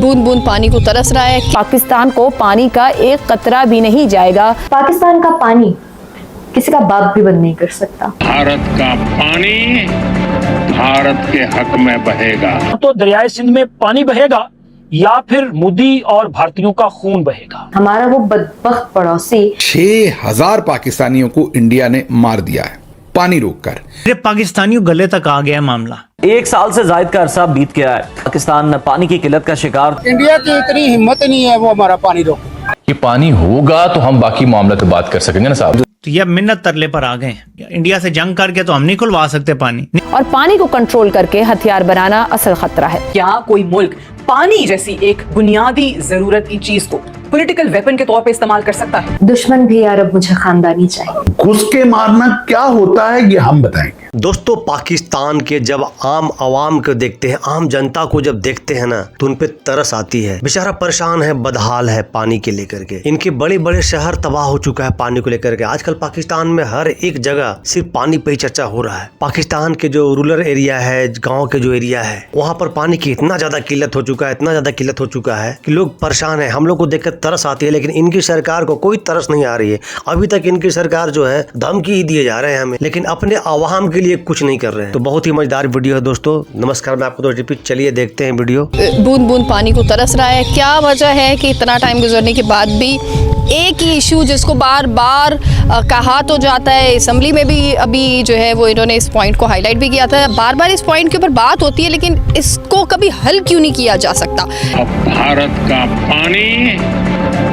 बूंद बूंद पानी को तरस रहा है। पाकिस्तान को पानी का एक कतरा भी नहीं जाएगा। पाकिस्तान का पानी किसी का बाप भी बंद नहीं कर सकता। भारत का पानी भारत के हक में बहेगा। तो दरियाए सिंध में पानी बहेगा या फिर मोदी और भारतीयों का खून बहेगा। हमारा वो बदबख्त पड़ोसी 6000 पाकिस्तानियों को इंडिया ने मार दिया है पानी रोककर। पाकिस्तानियों गले तक आ गया मामला। 1 साल से ज्यादा का अरसा बीत गया है, पाकिस्तान पानी की किल्लत का शिकार। इंडिया की इतनी हिम्मत नहीं है वो हमारा पानी रोके। कि पानी होगा तो हम बाकी मामला पे बात कर सकेंगे ना साहब। तो ये मिन्नत तरले पर आ गए। इंडिया से जंग करके तो हम नहीं खुलवा सकते पानी। और पानी को कंट्रोल करके हथियार बनाना असल खतरा है। क्या कोई मुल्क पानी जैसी एक बुनियादी जरूरत की चीज को पॉलिटिकल वेपन के तौर पे इस्तेमाल कर सकता है? दुश्मन भी यार अब मुझे खानदानी चाहिए। घुस के मारना क्या होता है ये हम बताएंगे। दोस्तों, पाकिस्तान के जब आम आवाम को देखते हैं, आम जनता को जब देखते हैं ना, तो उन पे तरस आती है। बेचारा परेशान है, बदहाल है पानी के लेकर के। इनके बड़े बड़े शहर तबाह हो चुका है पानी को लेकर के। आजकल पाकिस्तान में हर एक जगह सिर्फ पानी पे ही चर्चा हो रहा है। पाकिस्तान के जो रूरल एरिया है, गाँव के जो एरिया है, वहाँ पर पानी की इतना ज्यादा किल्लत हो चुका है, इतना ज्यादा किल्लत हो चुका है कि लोग परेशान है। हम लोग को देखकर तरस आती है, लेकिन इनकी सरकार को कोई तरस नहीं आ रही है। अभी तक इनकी सरकार जो है धमकी ही दिए जा रहे हैं हमें, लेकिन अपने आवाम के लिए कुछ नहीं कर रहे हैं। तो बहुत ही मजेदार वीडियो है दोस्तों। नमस्कार, मैं आपको रिपीट, चलिए देखते हैं वीडियो। बूंद बूंद पानी को तरस रहा है। क्या वजह है कि इतना टाइम गुजरने के बाद भी एक ही इशू जिसको बार बार कहा तो जाता है, असेंबली में भी अभी जो है वो इन्होंने इस पॉइंट को हाईलाइट भी किया था, बार बार इस पॉइंट के ऊपर बात होती है, लेकिन इसको कभी हल क्यों नहीं किया जा सकता? अब भारत का पानी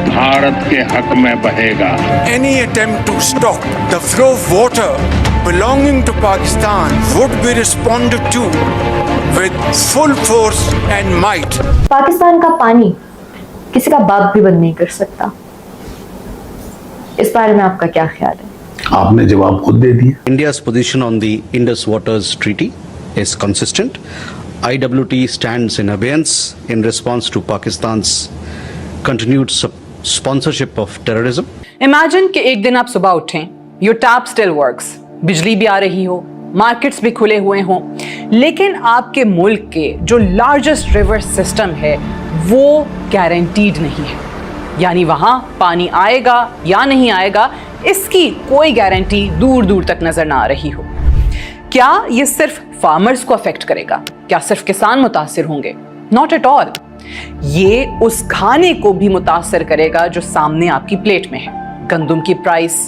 भारत के हक में बहेगा। Any attempt to stop the flow of water belonging to Pakistan would be responded to with full force and might. Pakistan का पानी किसी का बाप भी बंद नहीं कर सकता। इस बारे में आपका क्या ख्याल है? आपने जवाब खुद दे दिया। India's position on the Indus Waters Treaty is consistent. IWT stands in abeyance in response to Pakistan's continued sponsorship of terrorism. Imagine कि एक दिन आप सुबह उठें, योर टैप स्टिल वर्क्स, बिजली भी आ रही हो, मार्केट्स भी खुले हुए हों, लेकिन आपके मुल्क के जो लार्जेस्ट रिवर सिस्टम है वो गारंटीड नहीं है। यानी वहां पानी आएगा या नहीं आएगा इसकी कोई गारंटी दूर दूर तक नजर ना आ रही हो। क्या ये सिर्फ फार्मर्स को अफेक्ट करेगा? क्या सिर्फ किसान मुतासिर होंगे? Not at all. ये उस खाने को भी मुतासर करेगा जो सामने आपकी प्लेट में है। गंदम की प्राइस,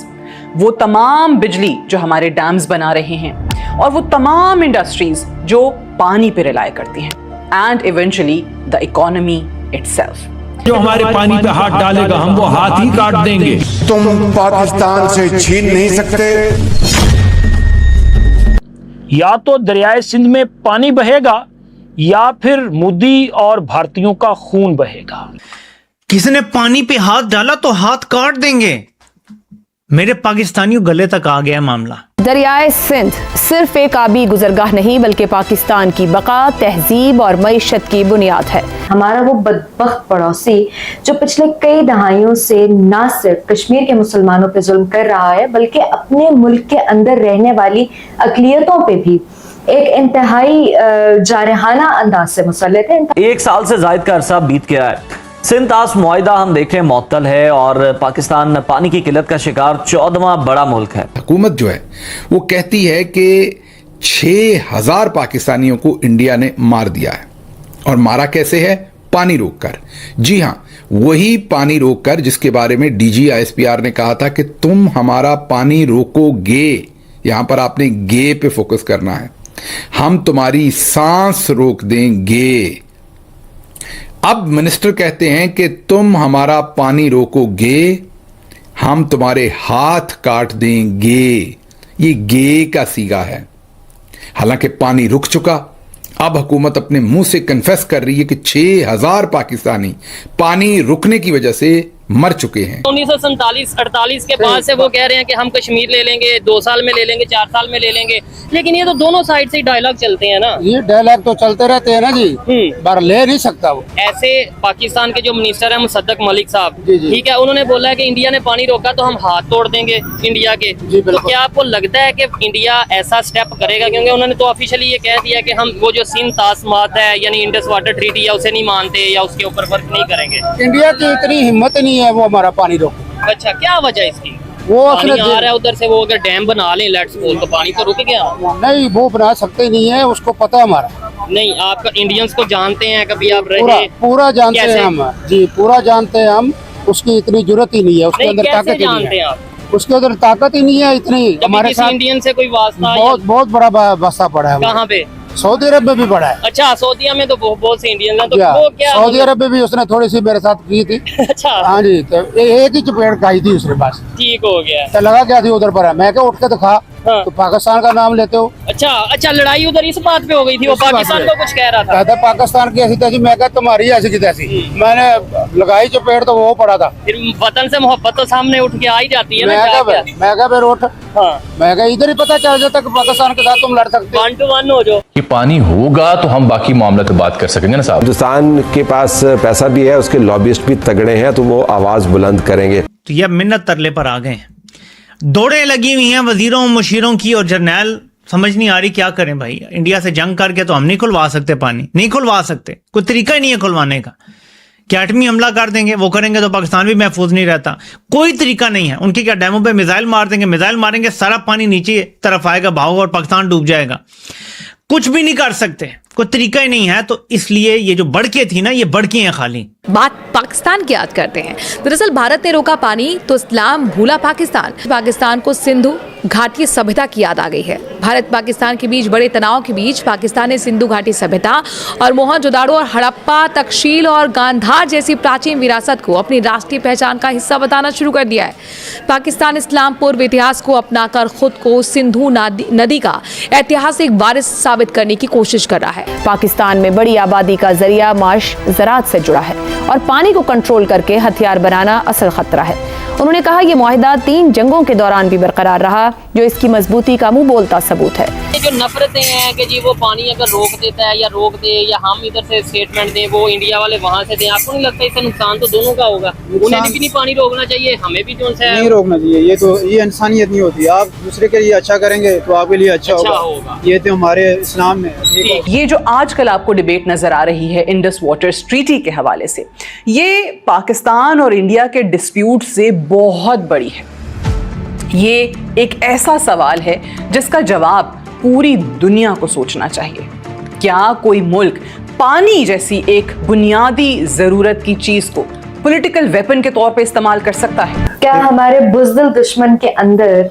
वो तमाम बिजली जो हमारे डैम्स बना रहे हैं, और वो तमाम इंडस्ट्रीज जो पानी पे रिलाय करती हैं, and eventually the economy itself. जो हमारे पानी पे हाथ डालेगा हम वो हाथ ही काट देंगे। तुम पाकिस्तान से छीन नहीं सकते। या तो दरियाए सिंध में पानी बहेगा या फिर मोदी और भारतीयों का खून बहेगा। किसी ने पानी पे हाथ डाला तो हाथ काट देंगे। मेरे पाकिस्तानियों गले तक आ गया मामला। दरियाए सिंध सिर्फ एक आबी गुजरगाह नहीं बल्कि पाकिस्तान की बका, तहजीब और मईशत की बुनियाद है। हमारा वो बदबख्त पड़ोसी जो पिछले कई दहाइयों से न सिर्फ कश्मीर के मुसलमानों पे जुल्म कर रहा है, बल्कि अपने मुल्क के अंदर रहने वाली अकलियतों पे भी एक इंतहाई जारहाना अंदाज से मुसल्लत है। 1 साल से ज्यादा का अरसा बीत गया है। सिंध तास मुआहिदा हम देखें मुअत्तल है और पाकिस्तान पानी की किल्लत का शिकार 14वां बड़ा मुल्क है। हुकूमत जो है वो कहती है कि 6000 पाकिस्तानियों को इंडिया ने मार दिया है। और मारा कैसे है? पानी रोककर। जी हाँ, वही पानी रोककर जिसके बारे में डीजी आईएसपीआर ने कहा था कि तुम हमारा पानी रोकोगे। यहां पर आपने गे पे फोकस करना है। हम तुम्हारी सांस रोक देंगे। अब मिनिस्टर कहते हैं कि तुम हमारा पानी रोकोगे, हम तुम्हारे हाथ काट देंगे। ये गे का सीगा है। हालांकि पानी रुक चुका। अब हुकूमत अपने मुंह से कन्फेस कर रही है कि 6000 पाकिस्तानी पानी रुकने की वजह से मर चुके हैं। 1947-48 के बाद से वो कह रहे हैं कि हम कश्मीर ले लेंगे, 2 साल में ले लेंगे, 4 साल में ले लेंगे, लेकिन ये तो दोनों साइड से ही डायलॉग चलते हैं ना। ये डायलॉग तो चलते रहते हैं ना जी, पर ले नहीं सकता वो। ऐसे पाकिस्तान के जो मिनिस्टर हैं मुसद्दक मलिक साहब, ठीक है, उन्होंने बोला है कि इंडिया ने पानी रोका तो हम हाथ तोड़ देंगे इंडिया के। तो क्या आपको लगता है कि इंडिया ऐसा स्टेप करेगा? क्योंकि उन्होंने तो ऑफिशियली ये कह दिया कि हम वो जो सिंध तासमात है यानी इंडस वाटर ट्रीटी है उसे नहीं मानते या उसके ऊपर वर्क नहीं करेंगे। इंडिया की इतनी हिम्मत नहीं है वो हमारा पानी रोके। अच्छा, क्या वजह है इसकी? वो पानी आ रहा है उधर से, वो अगर डैम बना लें लेट्स सपोज तो पानी तो रुक गया। नहीं, वो बना सकते नहीं है, उसको पता हमारा नहीं। आप इंडियंस को जानते हैं, कभी आप पूरा, रहे? पूरा जानते हैं हम जी, पूरा जानते हैं हम। उसकी इतनी जरूरत ही नहीं है, उसके अंदर ताकत ही नहीं है। उसके अंदर ताकत ही नहीं है इतनी। हमारे साथ इंडियन से कोई वास्ता बहुत बड़ा वास्ता पड़ा है। कहाँ पे? सऊदी अरब में भी पड़ा है। अच्छा, सऊदी में तो बहुत से इंडियन हैं, तो वो क्या? सऊदी अरब में भी उसने थोड़ी सी मेरे साथ की थी। अच्छा, हाँ जी, तो एक ही चपेट खाई थी उसके पास। ठीक हो गया। तो लगा क्या थी उधर पर, मैं क्या उठ के दिखा। तो पाकिस्तान का नाम लेते हो। अच्छा, लड़ाई उधर इस बात पे हो गई थी, वो पाकिस्तान को कुछ कह रहा था। कहता पाकिस्तान की ऐसी तैसी, मैं क्या तुम्हारी ऐसी की तैसी। मैंने लगाई चपेट तो वो पड़ा था। फिर वतन से मोहब्बत तो सामने उठ के आ ही जाती है ना। मैं क्या फिर उठ, मैं क्या इधर ही पता चल जाता कि पाकिस्तान के साथ तुम लड़ सकते हो। 1 to 1 हो जाओ। ये पानी होगा तो हम बाकी मामला पे बात कर सकेंगे ना साहब। हिंदुस्तान के पास पैसा भी है, उसके लॉबिस्ट भी तगड़े हैं, तो वो आवाज बुलंद करेंगे। तो ये मिन्नत तरले पर आ गए हैं, दौड़े लगी हुई हैं वजीरों मुशीरों की, और जर्नैल समझ नहीं आ रही क्या करें भाई। इंडिया से जंग करके तो हम नहीं खुलवा सकते, पानी नहीं खुलवा सकते, कोई तरीका ही नहीं है खुलवाने का। क्या एटमी हमला कर देंगे, वो करेंगे तो पाकिस्तान भी महफूज नहीं रहता, कोई तरीका नहीं है। उनके क्या डैमों पे मिसाइल मार देंगे, मिसाइल मारेंगे, सारा पानी नीचे तरफ आएगा भाव, और पाकिस्तान डूब जाएगा। कुछ भी नहीं कर सकते, कोई तरीका ही नहीं है। तो इसलिए ये जो बढ़के थी ना, ये बढ़के हैं खाली। बात पाकिस्तान की याद करते हैं। दरअसल भारत ने रोका पानी तो इस्लाम भूला पाकिस्तान। पाकिस्तान को सिंधु घाटी सभ्यता की याद आ गई है। भारत पाकिस्तान के बीच बड़े तनाव के बीच पाकिस्तान ने सिंधु घाटी सभ्यता और मोहनजोदाड़ो और हड़प्पा, तक्षशिल और गांधार जैसी प्राचीन विरासत को अपनी राष्ट्रीय पहचान का हिस्सा बताना शुरू कर दिया है। पाकिस्तान इस्लाम पूर्व इतिहास को अपनाकर खुद को सिंधु नदी का ऐतिहासिक वारिस साबित करने की कोशिश कर रहा है। पाकिस्तान में बड़ी आबादी का जरिया माश ज़राअत से जुड़ा है और पानी को कंट्रोल करके हथियार बनाना असल खतरा है। उन्होंने कहा यह मुआहिदा 3 जंगों के दौरान भी बरकरार रहा, जो इसकी मजबूती का मुंह बोलता सबूत है। ये जो नफरतें हैं कि जी वो पानी अगर रोक देता है या रोक दे, या हम इधर से स्टेटमेंट दें, वो इंडिया वाले वहाँ से दें, आपको नहीं लगता इससे नुकसान तो दोनों का होगा? उन्हें भी नहीं पानी रोकना चाहिए, हमें भी जो नहीं रोकना चाहिए। ये तो ये इंसानियत नहीं होती। आप दूसरे के लिए अच्छा करेंगे तो आपके लिए अच्छा होगा। ये तो हमारे इस्लाम में। ये जो आजकल आपको डिबेट नजर आ रही है इंडस वाटर्स ट्रीटी के हवाले से, ये पाकिस्तान और इंडिया के डिस्प्यूट से बहुत बड़ी है। ये एक ऐसा सवाल है जिसका जवाब पूरी दुनिया को सोचना चाहिए। क्या कोई मुल्क पानी जैसी एक बुनियादी जरूरत की चीज को पॉलिटिकल वेपन के तौर पे इस्तेमाल कर सकता है? क्या हमारे बुज़दिल दुश्मन के अंदर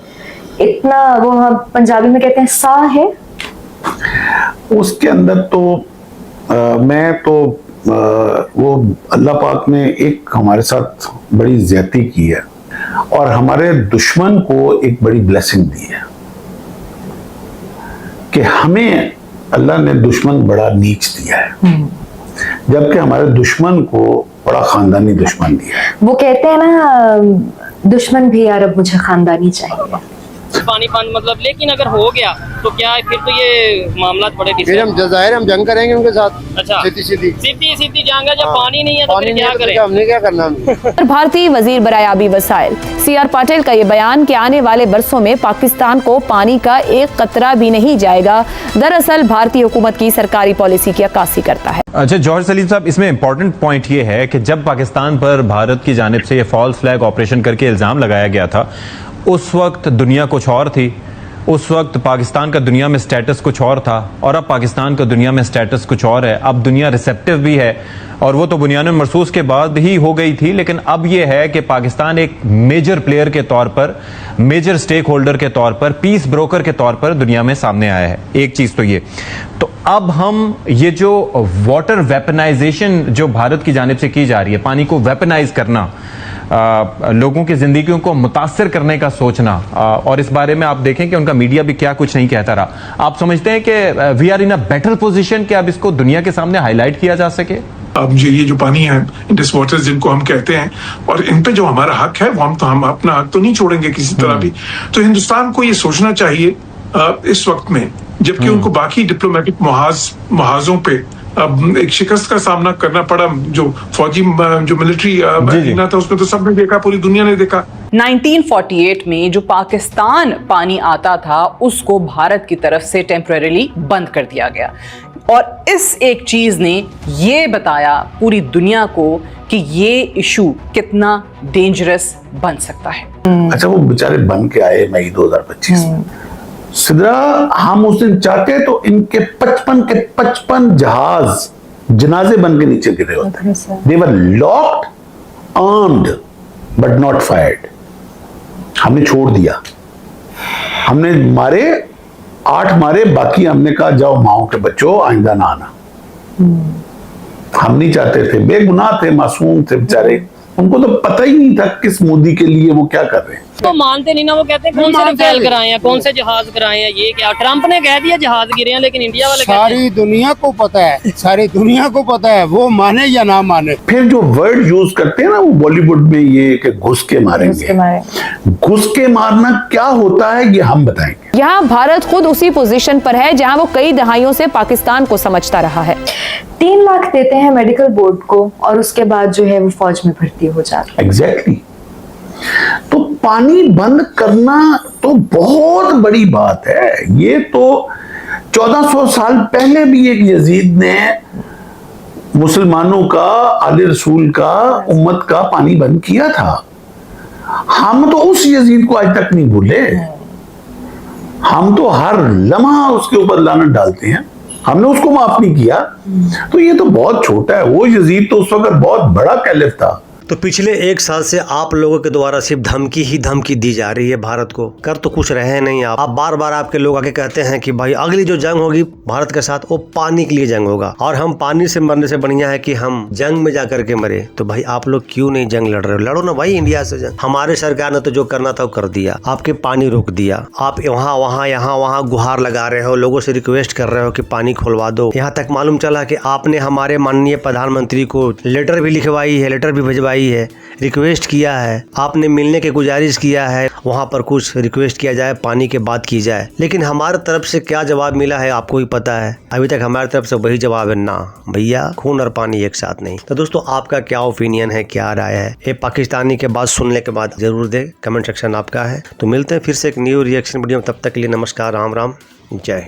इतना, वो हम पंजाबी में कहते हैं, सा है? उसके अंदर तो मैं तो वो अल्लाह पाक ने एक हमारे साथ बड़ी ज्यादती की है और हमारे दुश्मन को एक बड़ी ब्लेसिंग दी है कि हमें अल्लाह ने दुश्मन बड़ा नीच दिया है, जबकि हमारे दुश्मन को बड़ा खानदानी दुश्मन दिया है। वो कहते हैं ना, दुश्मन भी यार अब मुझे खानदानी चाहिए। पानी मतलब, लेकिन अगर हो गया तो क्या फिर तो ये मामला बड़े फिर हम जज़ायर हम जंग करेंगे उनके साथ। अच्छा, सीधी जंग है। जब पानी नहीं है तो फिर क्या करें? हमने क्या करना? भारतीय वजीर बरायाबी वसाइल CR पाटिल का ये बयान कि आने वाले बरसों में पाकिस्तान को पानी का एक कतरा भी नहीं जाएगा, दरअसल भारतीय हुकूमत की सरकारी पॉलिसी की अक्कासी करता है। अच्छा जॉर्ज सलीम साहब, इसमें इंपॉर्टेंट पॉइंट ये है कि जब पाकिस्तान पर भारत की जानिब से ये फॉल्स फ्लैग ऑपरेशन करके इल्ज़ाम लगाया गया था, उस वक्त दुनिया कुछ और थी, उस वक्त पाकिस्तान का दुनिया में स्टेटस कुछ और था, और अब पाकिस्तान का दुनिया में स्टेटस कुछ और है। अब दुनिया रिसेप्टिव भी है, और वो तो बुनियान मरसूस के बाद ही हो गई थी, लेकिन अब ये है कि पाकिस्तान एक मेजर प्लेयर के तौर पर, मेजर स्टेक होल्डर के तौर पर, पीस ब्रोकर के तौर पर दुनिया में सामने आया है। एक चीज तो ये, तो अब हम ये जो वाटर वेपनाइजेशन जो भारत की जानिब से की जा रही है, पानी को वेपनाइज करना, लोगों की जिंदगियों को मुतासर करने का सोचना, और इस बारे में आप देखें कि उनका मीडिया भी क्या कुछ नहीं कहता रहा। आप समझते हैं कि we are in a better position कि अब इसको दुनिया के सामने हाईलाइट किया जा सके? अब ये जो पानी है, इंडस वाटर्स जिनको हम कहते हैं, और इन पे जो हमारा हक है वो हम अपना हक तो नहीं छोड़ेंगे किसी तरह भी। तो हिंदुस्तान को ये सोचना चाहिए इस वक्त में, जबकि उनको बाकी डिप्लोमेटिक महाजों पे अब एक शिकस्त का सामना करना पड़ा। जो फौजी जो मिलिट्री अरीना था उसमें तो सबने देखा, पूरी दुनिया ने देखा। 1948 में जो पाकिस्तान पानी आता था उसको भारत की तरफ से टेम्परेरीली बंद कर दिया गया, और इस एक चीज ने ये बताया पूरी दुनिया को कि ये इशू कितना डेंजरस बन सकता है। अच्छा, वो बेचारे बन के आए मई 2025 में। सिद्रा, हम उस दिन चाहते तो इनके 55 के 55 जहाज जनाजे बन के नीचे गिरे होते। They were locked, armed but not fired. हमने छोड़ दिया, हमने मारे 8 मारे, बाकी हमने कहा जाओ माओ के बच्चों, आइंदा ना आना। हम नहीं चाहते थे, बेगुनाह थे, मासूम थे बेचारे, उनको तो पता ही नहीं था किस मोदी के लिए वो क्या कर रहे हैं। तो मानते नहीं ना, वो कहते हैं कौन से रफेल कराए हैं, कौन से जहाज कराए हैं, ये क्या। ट्रंप ने कह दिया जहाज गिरे हैं, लेकिन इंडिया वाले सारी दुनिया को पता है, सारी दुनिया को पता है, वो माने या ना माने। फिर जो वर्ड यूज करते हैं ना वो बॉलीवुड में, ये कि घुस के मारेंगे। घुस के मारना क्या होता है ये हम बताएंगे। यहाँ भारत खुद उसी पोजीशन पर है जहाँ वो कई दहाइयों से पाकिस्तान को समझता रहा है। 3 लाख देते हैं मेडिकल बोर्ड को, और उसके बाद जो है वो फौज में भर्ती हो जाता है। एग्जैक्टली। तो पानी बंद करना तो बहुत बड़ी बात है। ये तो 1400 साल पहले भी एक यजीद ने मुसलमानों का, आले रसूल का, उम्मत का पानी बंद किया था। हम तो उस यजीद को आज तक नहीं भूले। हम तो हर लम्हा उसके ऊपर लानत डालते हैं, हमने उसको माफ नहीं किया। तो ये तो बहुत छोटा है, वो यजीद तो उस वक्त बहुत बड़ा कैलिफ था। तो पिछले 1 साल से आप लोगों के द्वारा सिर्फ धमकी ही धमकी दी जा रही है भारत को, कर तो कुछ रहे नहीं। आप बार बार आपके लोग आके कहते हैं कि भाई अगली जो जंग होगी भारत के साथ वो पानी के लिए जंग होगा, और हम पानी से मरने से बढ़िया है कि हम जंग में जाकर के मरे। तो भाई आप लोग क्यों नहीं जंग लड़ रहे हो? लड़ो ना भाई इंडिया से जंग। हमारे सरकार ने तो जो करना था वो कर दिया, आपके पानी रोक दिया। आप यहाँ वहाँ गुहार लगा रहे हो, लोगों से रिक्वेस्ट कर रहे हो कि पानी खुलवा दो। यहाँ तक मालूम चला कि आपने हमारे माननीय प्रधानमंत्री को लेटर भी लिखवाई है, लेटर भी भिजवाई है, रिक्वेस्ट किया है, आपने मिलने की गुजारिश किया है, वहां पर कुछ रिक्वेस्ट किया जाए, पानी के बात की जाए। लेकिन हमारी तरफ से क्या जवाब मिला है आपको ही पता है। अभी तक हमारी तरफ से वही जवाब है, ना भैया, खून और पानी एक साथ नहीं। तो दोस्तों आपका क्या ओपिनियन है, क्या राय है, ये पाकिस्तानी के बात सुनने के बाद जरूर दे, कमेंट सेक्शन आपका है। तो मिलते हैं फिर से एक न्यू रिएक्शन वीडियो में, तब तक के लिए नमस्कार, राम राम, जय हिंद।